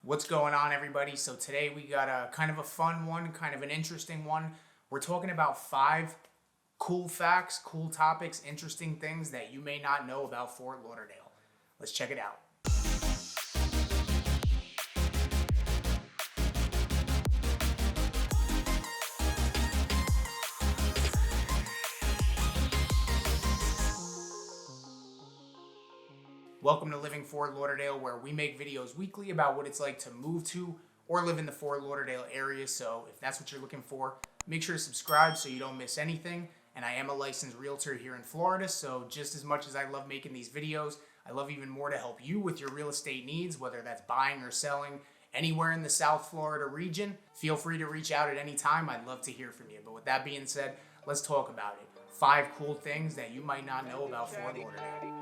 What's going on, everybody? So today we got a kind of a fun one, kind of an interesting one. We're talking about 5 cool facts, cool topics, interesting things that you may not know about Fort Lauderdale. Let's check it out. Welcome to Living Fort Lauderdale, where we make videos weekly about what it's like to move to or live in the Fort Lauderdale area. So if that's what you're looking for, make sure to subscribe so you don't miss anything. And I am a licensed realtor here in Florida, so just as much as I love making these videos, I love even more to help you with your real estate needs, whether that's buying or selling anywhere in the South Florida region. Feel free to reach out at any time. I'd love to hear from you. But with that being said, let's talk about it. 5 cool things that you might not know about Fort Lauderdale.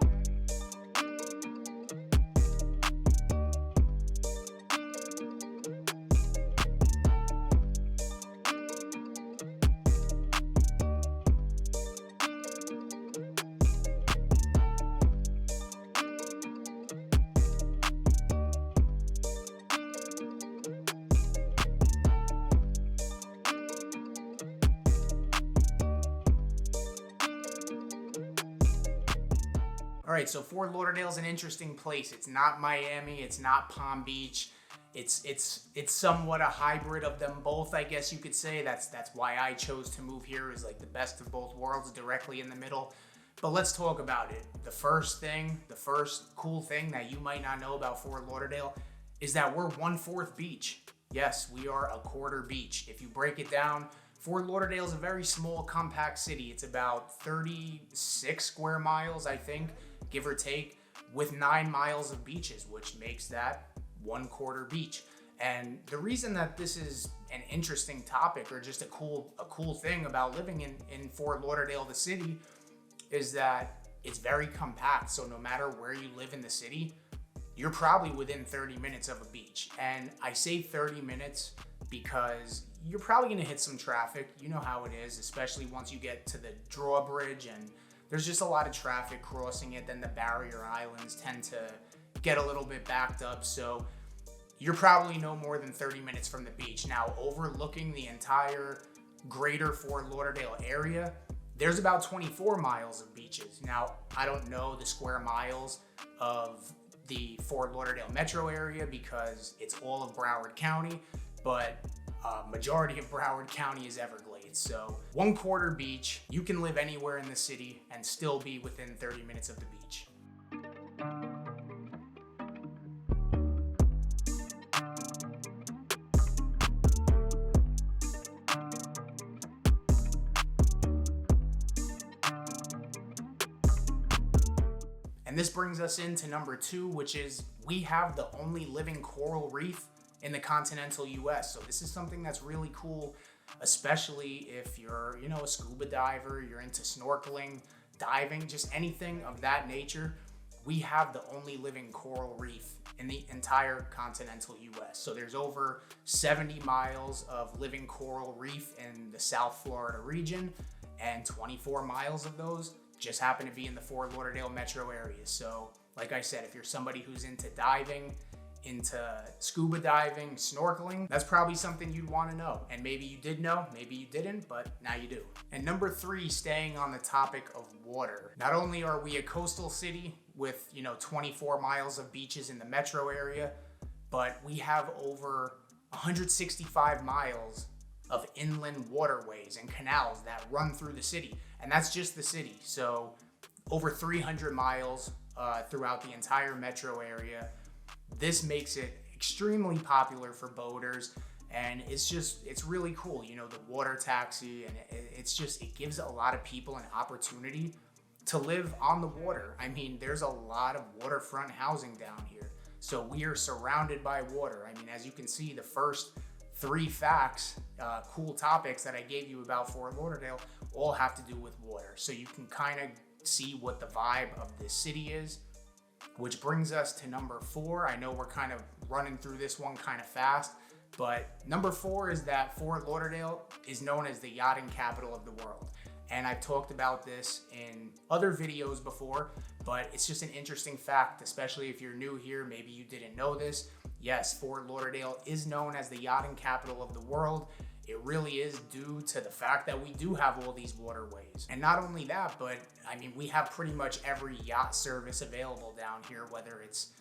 All right, so Fort Lauderdale is an interesting place. It's not Miami, it's not Palm Beach. It's somewhat a hybrid of them both, I guess you could say. That's why I chose to move here, is like the best of both worlds, directly in the middle. But let's talk about it. The first cool thing that you might not know about Fort Lauderdale is that we're 1/4 beach. Yes, we are a quarter beach. If you break it down, Fort Lauderdale is a very small, compact city. It's about 36 square miles, I think, give or take, with 9 miles of beaches, which makes that 1/4 beach. And the reason that this is an interesting topic, or just a cool thing about living in Fort Lauderdale, the city, is that it's very compact. So no matter where you live in the city, you're probably within 30 minutes of a beach. And I say 30 minutes because you're probably gonna hit some traffic. You know how it is, especially once you get to the drawbridge, and there's just a lot of traffic crossing it. Then the barrier islands tend to get a little bit backed up. So you're probably no more than 30 minutes from the beach. Now, overlooking the entire greater Fort Lauderdale area, there's about 24 miles of beaches. Now, I don't know the square miles of the Fort Lauderdale metro area because it's all of Broward County, but majority of Broward County is Everglades. So 1/4 beach, you can live anywhere in the city and still be within 30 minutes of the beach. And this brings us into number 2, which is we have the only living coral reef in the continental US. So this is something that's really cool, especially if you're, a scuba diver, you're into snorkeling, diving, just anything of that nature. We have the only living coral reef in the entire continental US. So there's over 70 miles of living coral reef in the South Florida region, and 24 miles of those just happen to be in the Fort Lauderdale metro area. So like I said, if you're somebody who's into diving, into scuba diving, snorkeling, that's probably something you'd want to know. And maybe you did know, maybe you didn't, but now you do. And number 3, staying on the topic of water. Not only are we a coastal city with, 24 miles of beaches in the metro area, but we have over 165 miles of inland waterways and canals that run through the city. And that's just the city. So over 300 miles throughout the entire metro area. This makes it extremely popular for boaters, and it's really cool. The water taxi, and it gives a lot of people an opportunity to live on the water. I mean, there's a lot of waterfront housing down here. So we are surrounded by water. I mean, as you can see, the first 3 facts, cool topics that I gave you about Fort Lauderdale all have to do with water. So you can kind of see what the vibe of this city is. Which brings us to number 4. I know we're kind of running through this one kind of fast, but number 4 is that Fort Lauderdale is known as the yachting capital of the world. And I've talked about this in other videos before, but it's just an interesting fact, especially if you're new here, maybe you didn't know this. Yes, Fort Lauderdale is known as the yachting capital of the world. It really is due to the fact that we do have all these waterways. And not only that, but I mean, we have pretty much every yacht service available down here, whether it's,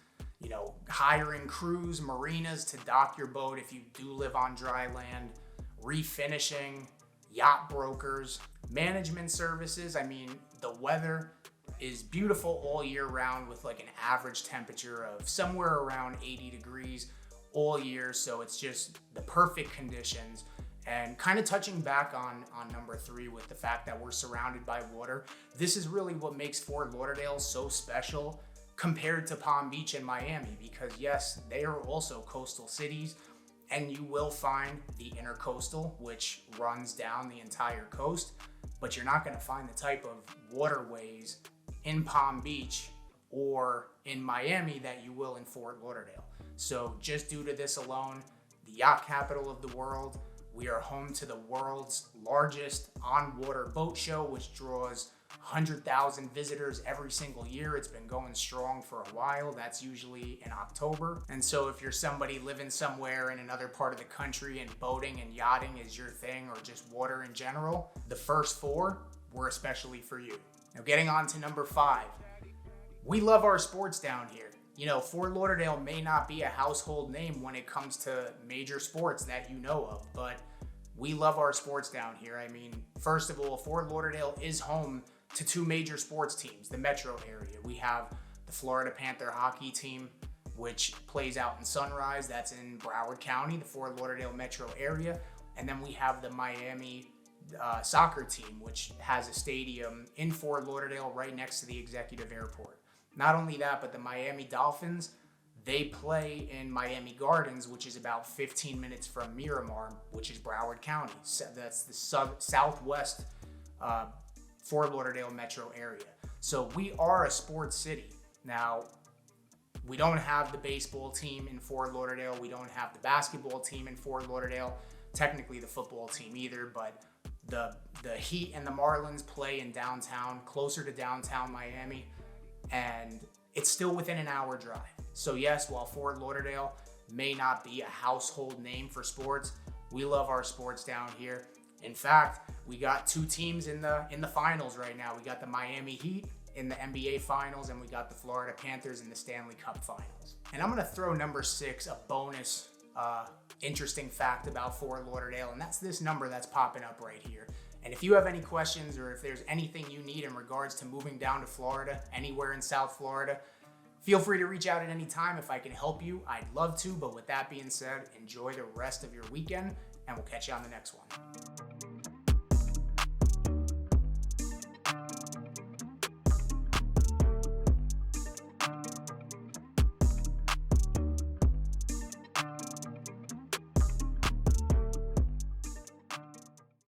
hiring crews, marinas to dock your boat if you do live on dry land, reef finishing, yacht brokers, management services. I mean, the weather is beautiful all year round with like an average temperature of somewhere around 80 degrees all year. So it's just the perfect conditions. And kind of touching back on number 3 with the fact that we're surrounded by water, this is really what makes Fort Lauderdale so special compared to Palm Beach and Miami, because yes, they are also coastal cities, and you will find the intercoastal, which runs down the entire coast, but you're not going to find the type of waterways in Palm Beach or in Miami that you will in Fort Lauderdale. So just due to this alone, the yacht capital of the world, we are home to the world's largest on-water boat show, which draws 100,000 visitors every single year. It's been going strong for a while. That's usually in October. And so if you're somebody living somewhere in another part of the country and boating and yachting is your thing, or just water in general, the first 4 were especially for you. Now getting on to number 5. We love our sports down here. Fort Lauderdale may not be a household name when it comes to major sports that you know of, but we love our sports down here. I mean, first of all, Fort Lauderdale is home to 2 major sports teams, the metro area. We have the Florida Panther hockey team, which plays out in Sunrise. That's in Broward County, the Fort Lauderdale metro area. And then we have the Miami soccer team, which has a stadium in Fort Lauderdale right next to the executive airport. Not only that, but the Miami Dolphins, they play in Miami Gardens, which is about 15 minutes from Miramar, which is Broward County. So that's the southwest Fort Lauderdale metro area. So we are a sports city. Now, we don't have the baseball team in Fort Lauderdale. We don't have the basketball team in Fort Lauderdale. Technically the football team either, but the Heat and the Marlins play in downtown, closer to downtown Miami, and it's still within an hour drive. So yes, while Fort Lauderdale may not be a household name for sports, we love our sports down here. In fact, we got 2 teams in the finals right now. We got the Miami Heat in the NBA Finals, and we got the Florida Panthers in the Stanley Cup Finals. And I'm gonna throw number 6, a bonus interesting fact about Fort Lauderdale, and that's this number that's popping up right here. And if you have any questions, or if there's anything you need in regards to moving down to Florida, anywhere in South Florida, feel free to reach out at any time. If I can help you, I'd love to. But with that being said, enjoy the rest of your weekend, and we'll catch you on the next one.